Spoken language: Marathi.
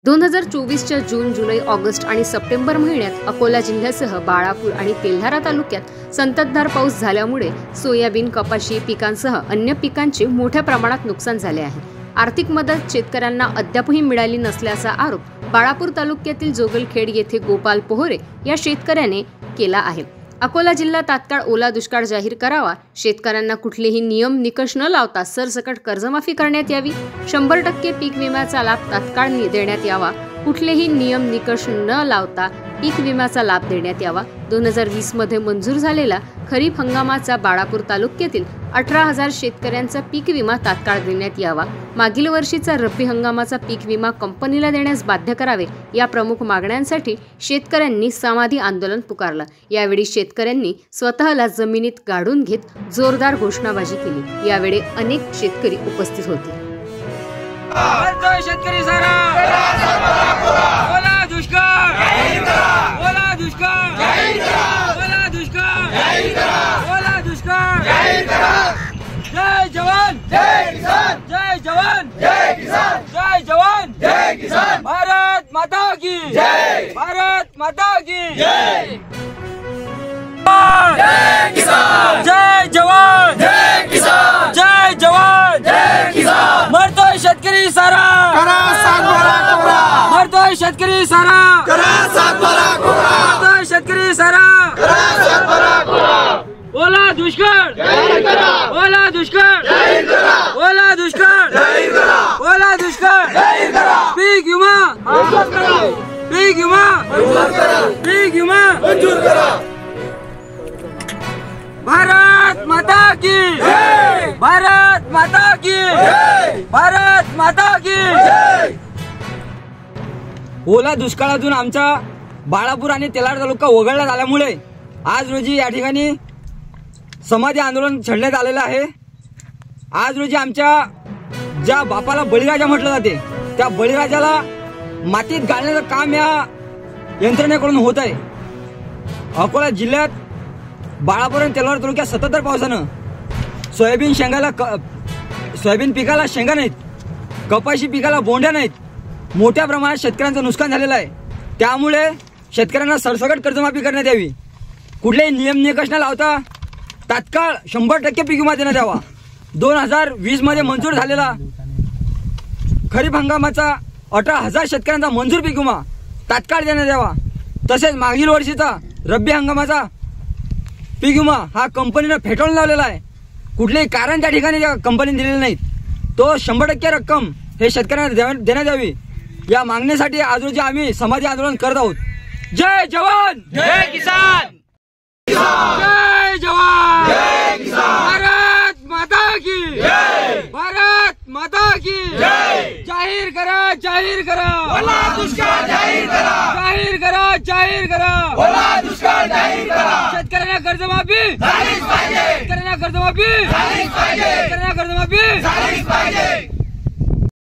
2024च्या जून, जुलै, ऑगस्ट आणि सप्टेंबर महिन्यात अकोला जिल्ह्यासह बाळापूर आणि तेल्हारा तालुक्यात संततधार पाऊस झाल्यामुळे सोयाबीन, कपाशी पिकांसह अन्य पिकांचे मोठ्या प्रमाणात नुकसान झाले आहे। आर्थिक मदत शेतकऱ्यांना अद्यापही मिळाली नसल्याचा आरोप बाळापूर तालुक्यातील जोगलखेड येथे गोपाल पोहरे या शेतकऱ्याने केला आहे। अकोला जिल्हा तात्काळ ओला दुष्काळ जाहीर करावा, शेतकऱ्यांना कुठलेही नियम निकष न लावता सरसकट कर्जमाफी करण्यात यावी, 100% पीक विम्याचा लाभ तात्काळ देण्यात यावा, कुठलेही नियम निकष न लावता पीक विम्याचा लाभ देण्यात यावा। 2020 मध्ये मंजूर झालेला खरीप हंगामाचा बाळापूर तालुक्यातील 18,000 शेतकऱ्यांचा पीक विमा तात्काळ देण्यात यावा। मागील वर्षीचा रब्बी हंगामाचा पीक विमा कंपनीला देण्यास बाध्य करावे, या प्रमुख मागण्यांसाठी शेतकऱ्यांनी समाधी आंदोलन पुकारलं। यावेळी शेतकऱ्यांनी स्वतःला जमिनीत गाडून घेत जोरदार घोषणाबाजी केली। यावेळी अनेक शेतकरी उपस्थित होते। शेतकरी सारा ओला दुष्काळ, ओला दुष्काळ, ओला दुष्काळ, ओला दुष्काळ, जय जवान जय किसान, जय जवान जय किसान, जय जवान जय किसान, भारत माता की जय, भारत माता की जय, जय किसान, जय जवान जय किसान, जय जवान जय किसान। मरतोय शेतकरी सारा, करा सातबारा कोरा, मरतोय शेतकरी सारा, करा सातबारा कोरा, मरतोय शेतकरी सारा, करा सातबारा कोरा। ओला दुष्काळ जाहीर करा, ओला दुष्काळ जाहीर करा, ओला दुष्काळ जाहीर करा, ओला दुष्काळ जाहीर करा, पीक विमा मंजूर करा, पीक विमा मंजूर करा, पीक विमा मंजूर करा। भारत माता की जय, भारत माता की जय, भारत माता की जय। ओला दुष्काळातून आमचा बाळापूर आणि तेल्हारा तालुका वगळण्यात आल्यामुळे आज रोजी या ठिकाणी समाधी आंदोलन छेडण्यात आलेलं आहे। आज रोजी आमच्या ज्या बापाला बळीराजा म्हटलं जाते त्या बळीराजाला मातीत घालण्याचं काम या यंत्रणेकडून होत आहे। अकोला जिल्ह्यात बाळापूर आणि तेल्हारा तालुक्यात सततधार पावसानं सोयाबीन पिकाला शेंगा नाहीत, कपाशी पिकाला बोंड्या नाहीत, मोठ्या प्रमाणात शेतकऱ्यांचं नुकसान झालेलं आहे। त्यामुळे शेतकऱ्यांना सरसकट कर्जमाफी करण्यात यावी, कुठलेही नियम निकष न लावता तात्काळ 100% पीक विमा देण्यात यावा। 2020 मध्ये मंजूर झालेला खरीप हंगामाचा 18,000 शेतकऱ्यांचा मंजूर पीक विमा तात्काळ देण्यात यावा। तसेच मागील वर्षीचा रब्बी हंगामाचा पीक विमा हा कंपनीनं फेटाळून लावलेला आहे, कुठलेही कारण त्या ठिकाणी त्या कंपनीने दिलेलं नाही, तो 100% रक्कम हे शेतकऱ्यांना देण्यात यावी। या मागणीसाठी आज रोजी आम्ही समाधी आंदोलन करत आहोत। जय जवान जय किसान, जय जवान जय किसान, भारत माता की जय, भारत माता की जय। जाहीर करा, जाहीर करा, ओला दुष्काळ जाहीर करा, जाहीर करा, जाहीर करा, ओला दुष्काळ जाहीर करा, शेतकऱ्यांना कर्जमाफी झालीच पाहिजे, शेतकऱ्यांना कर्जमाफी झालीच पाहिजे, शेतकऱ्यांना कर्जमाफी झालीच पाहिजे।